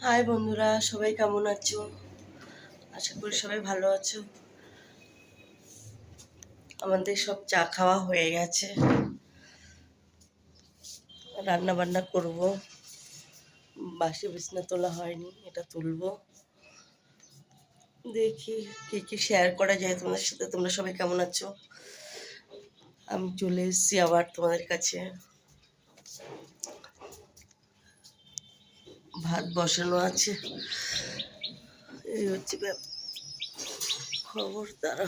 High বন্ধুরা, সবাই কেমন আছো? আশা করি সবাই ভালো আছো। আমাদের সব চা খাওয়া হয়ে গেছে, রান্না বান্না করব। বাসি বিছনা তোলা হয়নি, এটা তুলবো। দেখি কি কি শেয়ার করা যায় তোমাদের সাথে। তোমরা সবাই কেমন আছো? আমি চলে এসেছি আবার তোমাদের কাছে। ভাত বসানো আছে, এই হচ্ছে খবর। তারা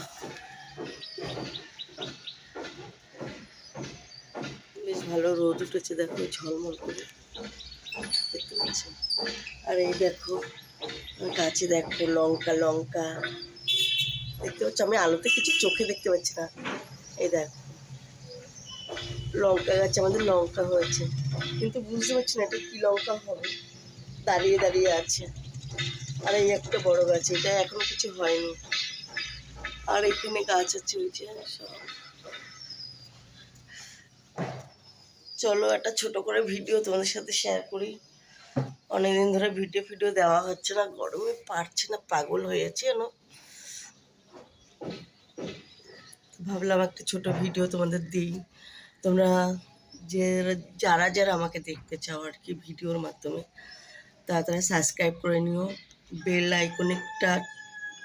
বেশ ভালো রোদ উঠেছে, দেখো ঝলমল করে, দেখতে পাচ্ছ? আর এই দেখো গাছে, দেখো লঙ্কা লঙ্কা দেখতে পাচ্ছ। আমি আলোতে কিছু চোখে দেখতে পাচ্ছি না। এই দেখো লঙ্কা গাছে আমাদের লঙ্কা হয়েছে, কিন্তু বুঝতে পারছি না এটা কি লঙ্কা হবে। দাঁড়িয়ে দাঁড়িয়ে আছে। আর এই একটা বড় গাছ, এটা এখনো কিছু হয়নি। আর এখানে গাছ আছে ওই যে সব। চলো একটা ছোট করে ভিডিও তোমাদের সাথে শেয়ার করি। অনেকদিন ধরে ভিডিও দেওয়া হচ্ছে না, গরমে পারছে না, পাগল হয়েছে জানো। ভাবলাম একটা ছোট ভিডিও তোমাদের দিই। তোমরা যে যারা যারা আমাকে দেখতে চাও আর কি ভিডিওর মাধ্যমে, তাড়াতাড়ি সাবস্ক্রাইব করে নিও, বেল আইকনেরটা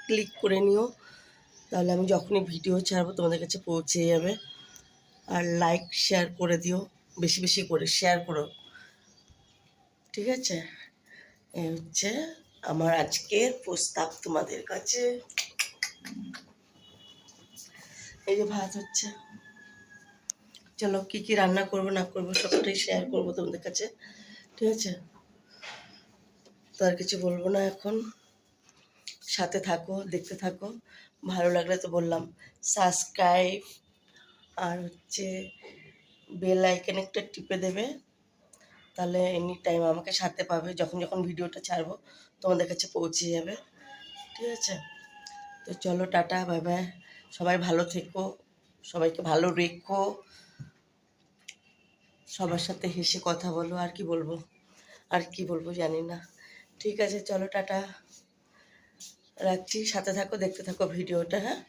ক্লিক করে নিও, তাহলে আমি যখনই ভিডিও ছাড়বো তোমাদের কাছে পৌঁছে যাবে। আর লাইক শেয়ার করে দিও, বেশি বেশি করে শেয়ার করো, ঠিক আছে? এই হচ্ছে আমার আজকের প্রস্তাব তোমাদের কাছে। এই যে ভাত হচ্ছে, চলো কী কী রান্না করবো না করবো সবটাই শেয়ার করবো তোমাদের কাছে, ঠিক আছে? তো আর কিছু বলবো না এখন, সাথে থাকো, দেখতে থাকো। ভালো লাগলে তো বললাম সাবস্ক্রাইব, আর হচ্ছে বেল আইকন একটা টিপে দেবে, তাহলে এনি টাইম আমাকে সাথে পাবে। যখন যখন ভিডিওটা ছাড়বো তোমাদের কাছে পৌঁছে যাবে, ঠিক আছে? তো চলো টাটা, বাই বাই। সবাই ভালো থেকো, সবাইকে ভালো রেখো, সবার সাথে হেসে কথা বলো। আর কি বলবো, আর কি বলবো জানি না। ঠিক আছে, চলো টাটা, রাখছি। সাথে থাকো, দেখতে থাকো ভিডিওটা, হ্যাঁ।